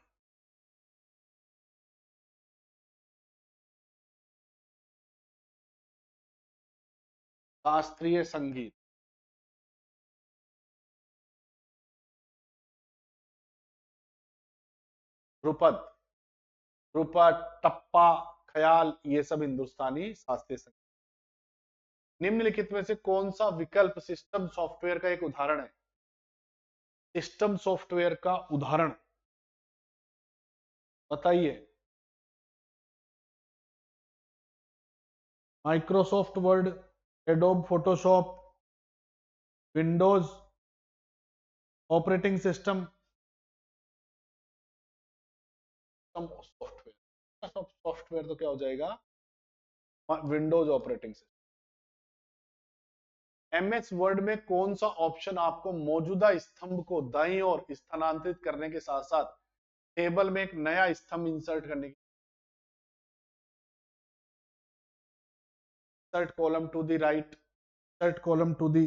शास्त्रीय संगीत। ध्रुपद, ध्रुपद, टप्पा, ख्याल, ये सब हिंदुस्तानी शास्त्रीय संगीत। निम्नलिखित में से कौन सा विकल्प सिस्टम सॉफ्टवेयर का एक उदाहरण है? सिस्टम सॉफ्टवेयर का उदाहरण बताइए। Microsoft word, adobe Photoshop, Windows operating system, software. Software तो क्या हो जाएगा? Windows operating system. MS word में कौन सा ऑप्शन आपको मौजूदा स्तंभ को दाईं ओर स्थानांतरित करने के साथ साथ टेबल में एक नया स्तंभ इंसर्ट करने की? Insert column to the right, insert column to the,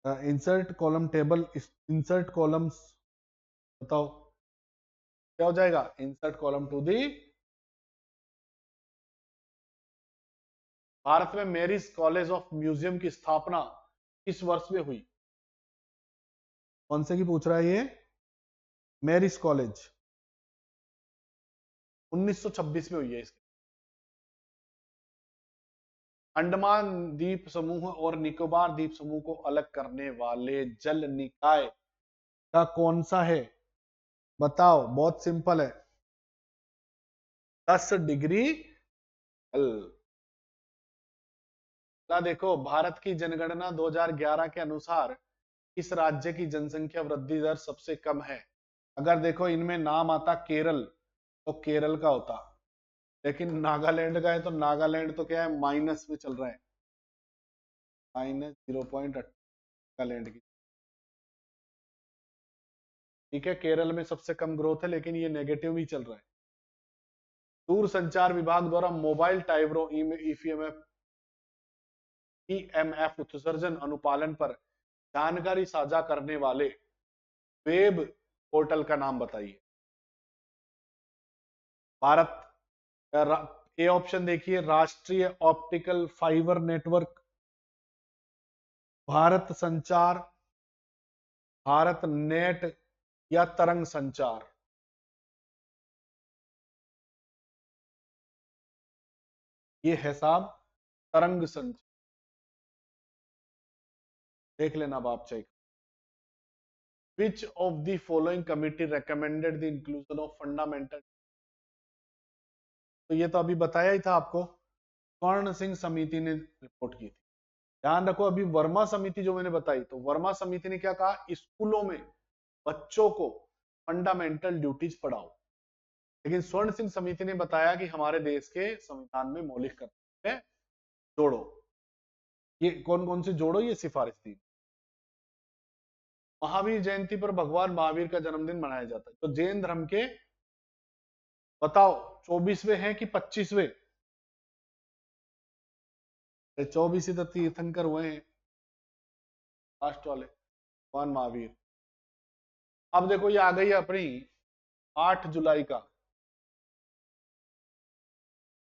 insert column table, insert columns, बताओ क्या हो जाएगा? Insert column to the. Bharat में मेरिस कॉलेज ऑफ म्यूजियम की स्थापना किस वर्ष में हुई? कौन से की पूछ रहा है ये? मेरिस कॉलेज 1926 में हुई है इसकी। अंडमान द्वीप समूह और निकोबार द्वीप समूह को अलग करने वाले जल निकाय का कौन सा है? बताओ, बहुत सिंपल है। 10 डिग्री देखो, भारत की जनगणना 2011 के अनुसार इस राज्य की जनसंख्या वृद्धि दर सबसे कम है। अगर देखो इनमें नाम आता केरल, तो केरल का होता, लेकिन नागालैंड का है, तो नागालैंड तो क्या है, माइनस में चल रहा है, -0.8 नागालैंड की। ठीक है, केरल में सबसे कम ग्रोथ है, लेकिन ये नेगेटिव ही चल रहा है। दूर संचार विभाग द्वारा मोबाइल टाइवरों ईएमएफ उत्सर्जन अनुपालन पर जानकारी साझा करने वाले वेब पोर्टल का नाम बताइए। भारत, ए ऑप्शन देखिए, राष्ट्रीय ऑप्टिकल फाइबर नेटवर्क, भारत संचार, भारत नेट, या तरंग संचार? ये है साहब तरंग संचार। देख लेना अब आप चाहिए। Which of the following committee recommended the inclusion of fundamental तो ये तो अभी बताया ही था आपको, स्वर्ण सिंह समिति ने रिपोर्ट की थी। ध्यान रखो, अभी वर्मा समिति जो मैंने बताई, तो वर्मा समिति ने क्या कहा, स्कूलों में बच्चों को फंडामेंटल ड्यूटीज पढ़ाओ। लेकिन स्वर्ण सिंह समिति ने बताया कि हमारे देश के संविधान में मौलिक कर्तव्य जोड़ो। ये कौन कौन से जोड़ो, ये सिफारिश थी। महावीर जयंती पर भगवान महावीर का जन्मदिन मनाया जाता है। तो जैन धर्म के बताओ 24वें हैं कि 25वें? 24 ही तो तीर्थंकर हुए हैं लास्ट वाले, भगवान महावीर। अब देखो ये आ गई अपनी 8 जुलाई का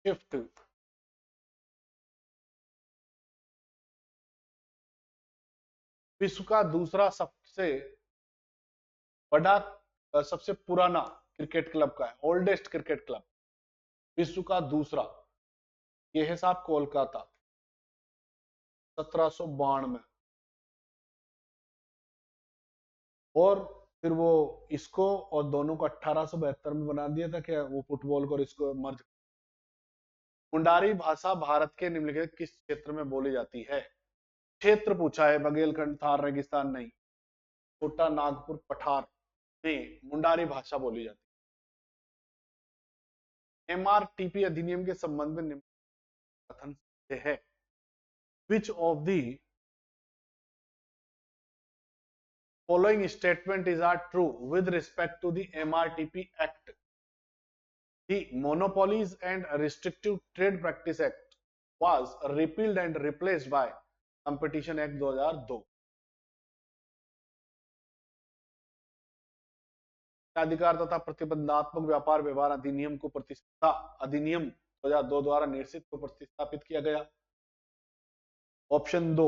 शिफ्ट। विश्व का दूसरा सबसे बड़ा, सबसे पुराना क्रिकेट क्लब का है, ओल्डेस्ट क्रिकेट क्लब विश्व का दूसरा, ये है साहब कोलकाता, 1792। और फिर वो इसको और दोनों को 1872 में बना दिया था, क्या वो फुटबॉल को और इसको मर्ज। मुंडारी भाषा भारत के निम्नलिखित किस क्षेत्र में बोली जाती है? क्षेत्र पूछा है, बघेलखंड थार रेगिस्तान नहीं, छोटा नागपुर पठार में मुंडारी भाषा बोली जाती है। एमआरटीपी अधिनियम के संबंध में निम्न कथन सत्य है? विच of the following statement is are true with respect to the MRTP Act? The Monopolies and Restrictive Trade Practice Act was repealed and replaced by Competition Act 2002। अधिकार तथा प्रतिबंधात्मक व्यापार व्यवहार अधिनियम को प्रतिस्पर्धा अधिनियम 2002 द्वारा निर्देशित को प्रतिस्थापित किया गया। ऑप्शन 2,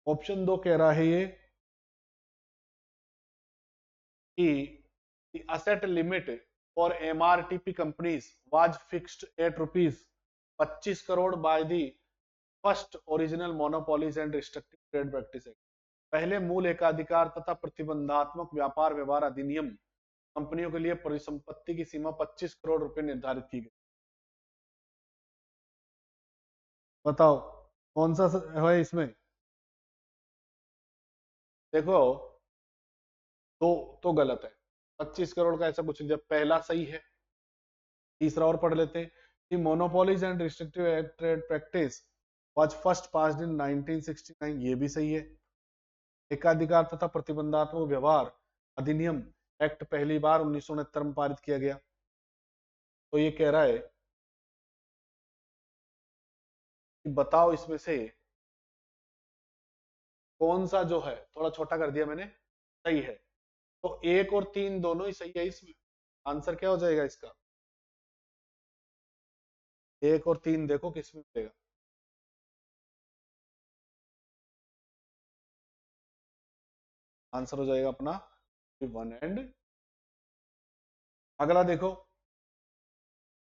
ऑप्शन 2 कह रहा है ये कि the asset limit for MRTP companies was fixed at rupees 25 crore by the first original monopolies and restrictive trade practice act। पहले मूल एकाधिकार तथा प्रतिबंधात्मक व्यापार व्यवहार अधिनियम कंपनियों के लिए परिसंपत्ति की सीमा 25 करोड़ रुपए निर्धारित की गई। बताओ कौन सा है इसमें? देखो तो गलत है, 25 करोड़ का ऐसा कुछ नहीं, पहला सही है। तीसरा और पढ़ लेते हैं, monopolies and restrictive trade practice was first passed in 1969, ये भी सही है। एकाधिकार तथा प्रतिबंधात्मक व्यवहार अधिनियम एक्ट पहली बार 1969 में पारित किया गया। तो ये कह रहा है कि बताओ इसमें से कौन सा जो है, थोड़ा छोटा कर दिया मैंने, सही है। तो 1 और 3 दोनों ही सही है। इसमें आंसर क्या हो जाएगा इसका? 1 और 3 देखो किसमें मिलेगा। आंसर हो जाएगा अपना 1 एंड। अगला देखो,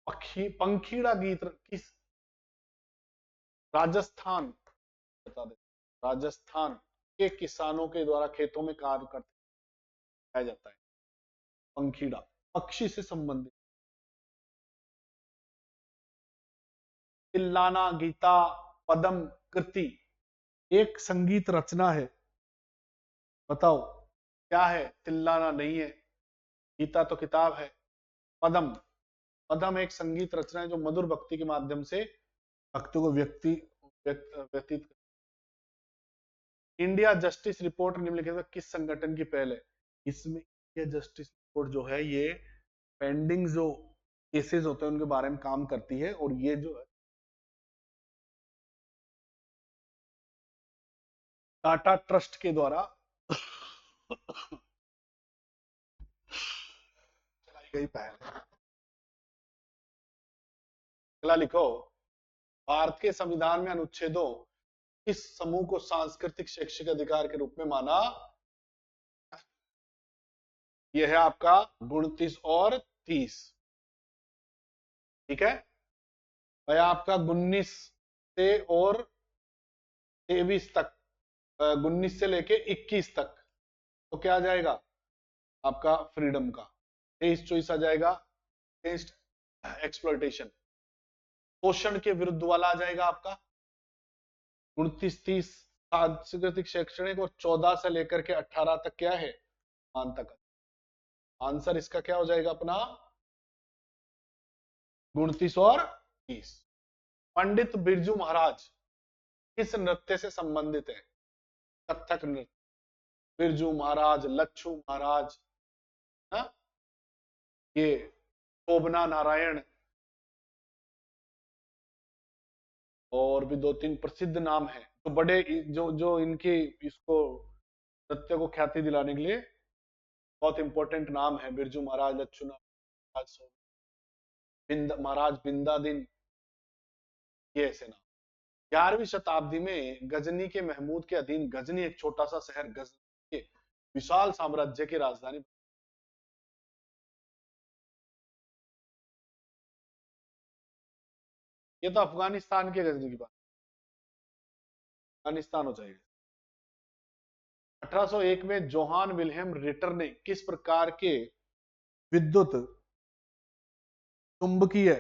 पंखीड़ा गीत किस राजस्थान, बता दे, राजस्थान के किसानों के द्वारा खेतों में कार्य करते जाता है। पंखीड़ा पक्षी से संबंधित। तिल्लाना गीता पदम कृति एक संगीत रचना है, बताओ क्या है? तिल्लाना नहीं है, गीता तो किताब है। पदम, पदम एक संगीत रचना है जो मधुर भक्ति के माध्यम से भक्ति को व्यतीत। इंडिया जस्टिस रिपोर्ट निम्नलिखित में किस संगठन की पहल है? इसमें इंडिया जस्टिस रिपोर्ट जो है ये पेंडिंग जो केसेस होते हैं उनके बारे में काम करती है, और ये जो है टाटा ट्रस्ट के द्वारा चलाई गई पहल है। अगला लिखो, भारत के संविधान में अनुच्छेदों इस समूह को सांस्कृतिक शैक्षिक अधिकार के रूप में माना? यह है आपका 29 और 30, ठीक है भाई, आपका 19 से और 23 तक, 19 से लेके 21 तक, तो क्या आ जाएगा आपका फ्रीडम का 23 चॉइस आ जाएगा। टेस्ट एक्सप्लॉइटेशन, शोषण के विरुद्ध वाला आ जाएगा आपका 29-30, सांस्कृतिक शैक्षणिक, और 14 से लेकर के 18 तक क्या है, मान तक। आंसर इसका क्या हो जाएगा अपना 29 और 30। पंडित बिरजू महाराज किस नृत्य से संबंधित है, कथक नृत्य। बिरजू महाराज, लच्छू महाराज, हा? ये शोभना नारायण, और भी 2-3 प्रसिद्ध नाम हैं, तो बड़े जो जो इनके इसको नृत्य को ख्याति दिलाने के लिए बहुत इंपॉर्टेंट नाम है, बिरजू महाराज, लच्छू महाराज, महाराज बिंदादिन, ये ऐसे नाम। 11वीं शताब्दी में गजनी के महमूद के अधीन गजनी एक छोटा सा शहर गजनी के विशाल साम्राज्य की राजधानी। ये तो अफगानिस्तान के गजनी की बात, अफगानिस्तान हो जाएगा। 1801 में जोहान विल्हेम रिटर ने किस प्रकार के विद्युत चुंबकीय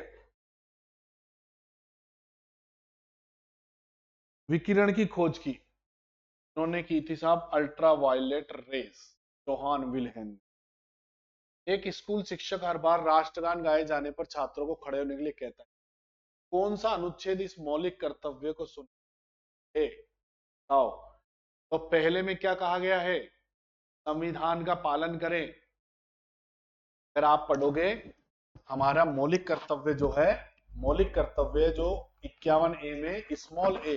विकिरण की खोज की, उन्होंने की थी साहब ultra violet rays, Johann Wilhelm. एक स्कूल शिक्षक हर बार राष्ट्रगान गाए जाने पर छात्रों को खड़े होने के लिए कहता है, कौन सा अनुच्छेद इस मौलिक कर्तव्य को सुन आओ। तो पहले में क्या कहा गया है, संविधान का पालन करें। अगर आप पढ़ोगे हमारा मौलिक कर्तव्य जो है, मौलिक कर्तव्य जो 51A में स्मॉल ए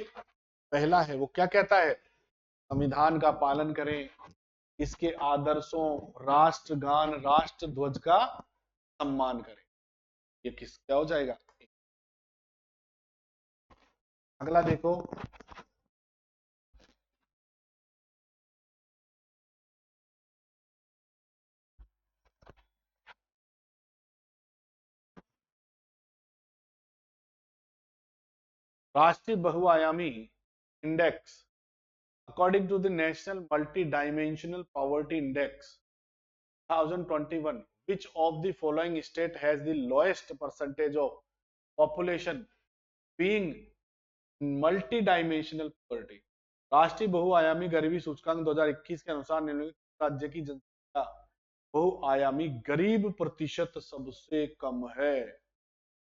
पहला है, वो क्या कहता है, संविधान का पालन करें, इसके आदर्शों, राष्ट्रगान, राष्ट्र ध्वज का सम्मान करें। ये किस क्या हो जाएगा। अगला देखो, राष्ट्रीय बहुआयामी index, according to the national multi-dimensional poverty index 2021, which of the following state has the lowest percentage of population being multi-dimensional poverty। राष्ट्रीय बहुआयामी गरीबी सूचकांक 2021 के अनुसार निम्नलिखित राज्य की जनसंख्या बहुआयामी गरीब प्रतिशत सबसे कम है।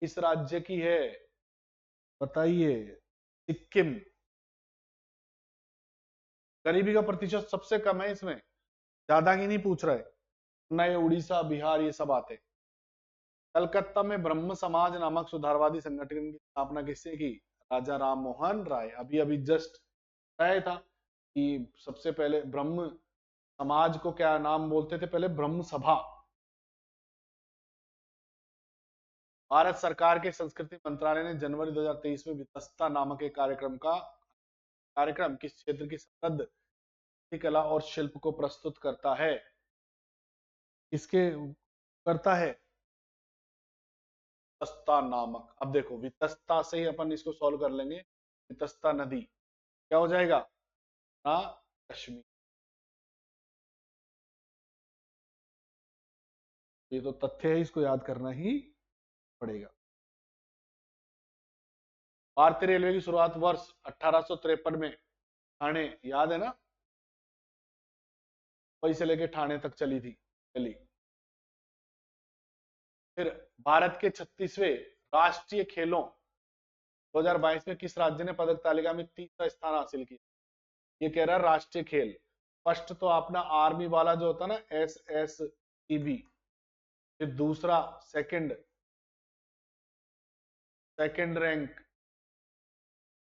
इस राज्य की है, बताइए, सिक्किम। गरीबी का प्रतिशत सबसे कम है इसमें, ज्यादा की नहीं पूछ रहा है, नए उड़ीसा, बिहार, ये सब आते। कलकत्ता में ब्रह्म समाज नामक सुधारवादी संगठन की स्थापना किसने की, राजा राम मोहन राय। अभी अभी जस्ट तय था कि सबसे पहले ब्रह्म समाज को क्या नाम बोलते थे, पहले ब्रह्म सभा। भारत सरकार के संस्कृति मंत्रालय ने जनवरी 2023 में वितस्ता नामक एक कार्यक्रम किस क्षेत्र की समृद्ध कला और शिल्प को प्रस्तुत करता है, इसके करता है वितस्ता नामक। अब देखो वितस्ता से ही अपन इसको सॉल्व कर लेंगे, वितस्ता नदी क्या हो जाएगा ना, कश्मीर। ये तो तथ्य है, इसको याद करना ही पड़ेगा। भारतीय रेलवे की शुरुआत वर्ष 1853 में ठाणे, याद है ना, वहीं से लेके ठाणे तक चली। फिर भारत के 36वें राष्ट्रीय खेलों 2022 में किस राज्य ने पदक तालिका में तीसरा स्थान हासिल किया। ये कह रहा है राष्ट्रीय खेल, फर्स्ट तो अपना आर्मी वाला जो होता है ना, SSCB, फिर दूसरा सेकंड रैंक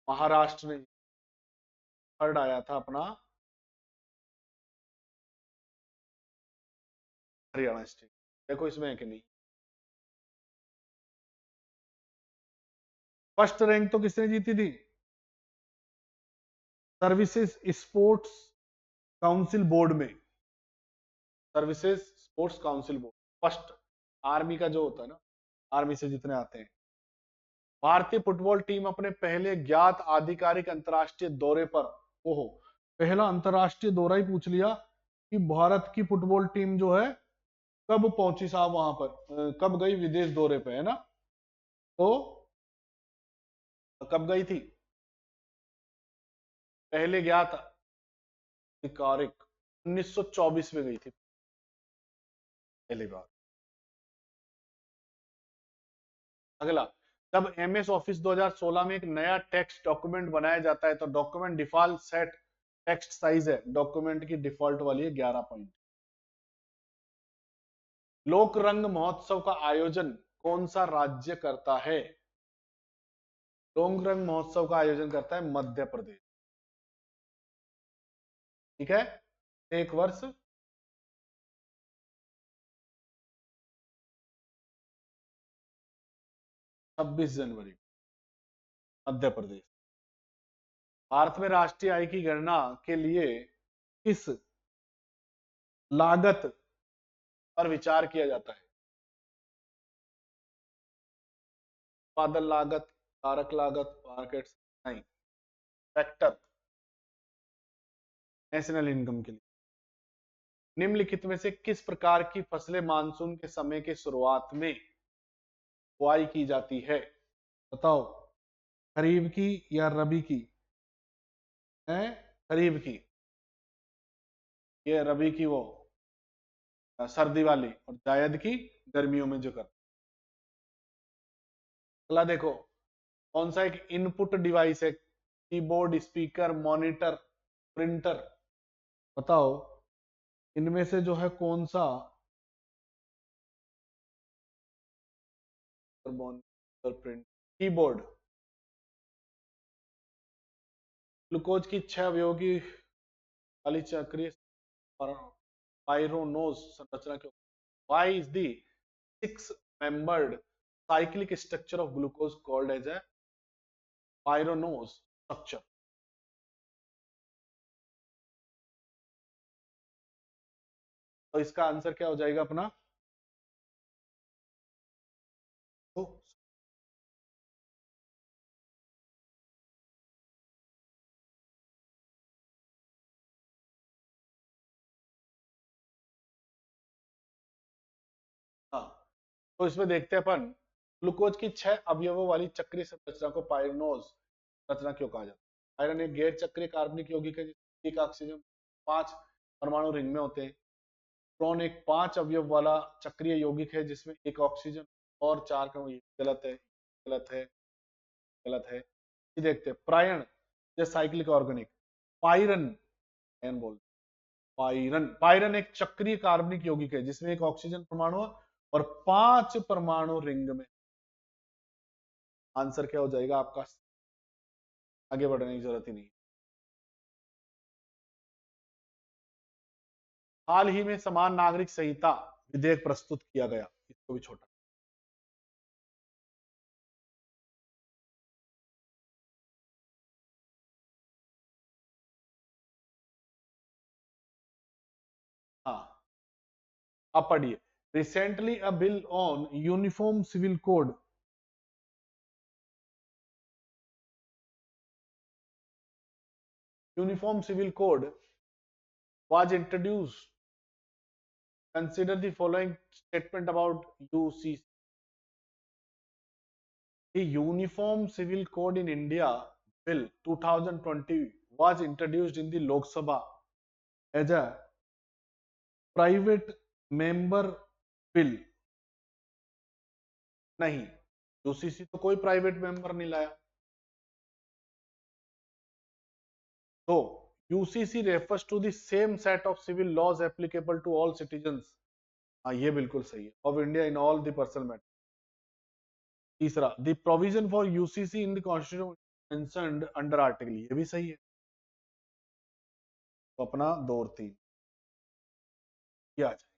महाराष्ट्र ने, थर्ड आया था अपना हरियाणा स्टेट। देखो इसमें है कि नहीं, फर्स्ट रैंक तो किसने जीती थी, सर्विसेज स्पोर्ट्स काउंसिल बोर्ड में, services sports council board first, army का जो होता है ना, आर्मी से जितने आते हैं। भारतीय फुटबॉल टीम अपने पहले ज्ञात आधिकारिक अंतरराष्ट्रीय दौरे पर, ओहो पहला अंतरराष्ट्रीय दौरा ही पूछ लिया कि भारत की फुटबॉल टीम जो है कब पहुंची साहब वहां पर, कब गई विदेश दौरे पे, है ना। तो कब गई थी? पहले गया था अधिकारिक 1924 में गई थी पहली बार। अगला, जब एमएस ऑफिस 2016 में एक नया टेक्स्ट डॉक्यूमेंट बनाया जाता है तो document default set text size है, डॉक्यूमेंट की डिफॉल्ट वाली है 11 पॉइंट। लोक रंग महोत्सव का आयोजन कौन सा राज्य करता है? लोक रंग महोत्सव का आयोजन करता है मध्य प्रदेश। ठीक है, एक वर्ष 26 जनवरी, मध्य प्रदेश। भारत में राष्ट्रीय आय की गणना के लिए किस लागत पर विचार किया जाता है? उत्पादन लागत, कारक लागत, मार्केट, नहीं, फैक्टर, नेशनल इनकम के लिए। निम्नलिखित में से किस प्रकार की फसलें मानसून के समय के शुरुआत में बुआई की जाती है? बताओ, खरीफ की या रबी की? है खरीफ की, ये रबी की वो सर्दी वाली, और जायद की गर्मियों में जो कर। अगला देखो, कौन सा एक इनपुट डिवाइस है? Keyboard, speaker, monitor, printer. बताओ, इनमें से जो है कौन सा मॉनिटर, प्रिंट, कीबोर्ड। ग्लूकोज की 6 अवयवों की वाली चक्रीय पाइरोनोज संरचना क्यों? Why is the 6 membered cyclic structure of glucose called as a pyranose structure? तो इसका आंसर क्या हो जाएगा अपना? तो हाँ, तो इसमें देखते हैं अपन, ग्लूकोज की 6 अवयवों वाली चक्रीय संरचना को पाइरोनोज संरचना क्यों कहा जाता है? आयरन एक गैर चक्रीय कार्बनिक यौगिक है जिसमें एक ऑक्सीजन 5 परमाणु रिंग में होते हैं। प्रोन एक 5 अवयव वाला चक्रीय यौगिक है जिसमें एक ऑक्सीजन और 4 का। गलत है, गलत है, गलत है। ये देखते हैं, प्रायण या साइक्लिक ऑर्गेनिक, पाइरन, एन बोल, पाइरन, पाइरन एक चक्रीय कार्बनिक यौगिक है जिसमें एक ऑक्सीजन परमाणु और 5 परमाणु रिंग में। आंसर क्या हो जाएगा आपका? आगे बढ़ने की जरूरत ही नहीं। हाल ही में समान नागरिक संहिता विधेयक प्रस्तुत किया गया, इसको भी छोटा। हाँ, आप पढ़िए, recently a bill on uniform civil code, uniform civil code was introduced. Consider the following statement about UCC. The Uniform Civil Code in India Bill 2020 was introduced in the Lok Sabha as a private member bill. नहीं, यूसीसी तो कोई प्राइवेट मेंबर नहीं लाया। तो UCC refers to the same set of civil laws applicable to all citizens. हाँ, ये बिल्कुल सही है, of India in all the personal matter. तीसरा, the provision for UCC in the constitution mentioned under article, ये भी सही है। तो अपना 2 और 3 ये आ जाएगा।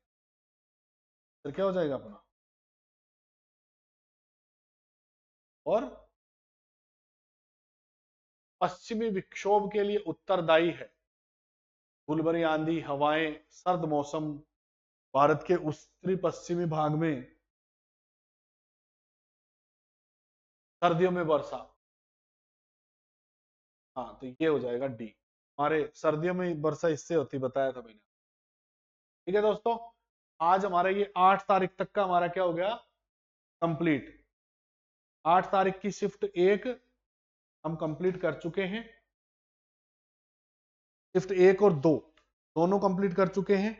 फिर क्या हो जाएगा अपना? और पश्चिमी विक्षोभ के लिए उत्तरदायी है धूलभरी आंधी, हवाएं, सर्द मौसम, भारत के उत्तरी पश्चिमी भाग में सर्दियों में वर्षा। हाँ, तो ये हो जाएगा डी। हमारे सर्दियों में वर्षा इससे होती, बताया था मैंने। ठीक है दोस्तों, आज हमारा ये 8 तारीख तक का हमारा क्या हो गया? कंप्लीट। 8 तारीख की शिफ्ट 1 हम कंप्लीट कर चुके हैं, शिफ्ट 1 और 2 दोनों कंप्लीट कर चुके हैं,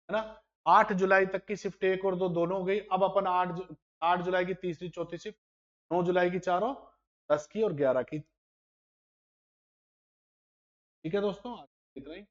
है ना। 8 जुलाई तक की शिफ्ट 1 और 2 दोनों हो गई। अब अपन 8 जुलाई की तीसरी चौथी शिफ्ट, 9 जुलाई की चारों, 10 की और 11 की। ठीक है दोस्तों, इतना ही।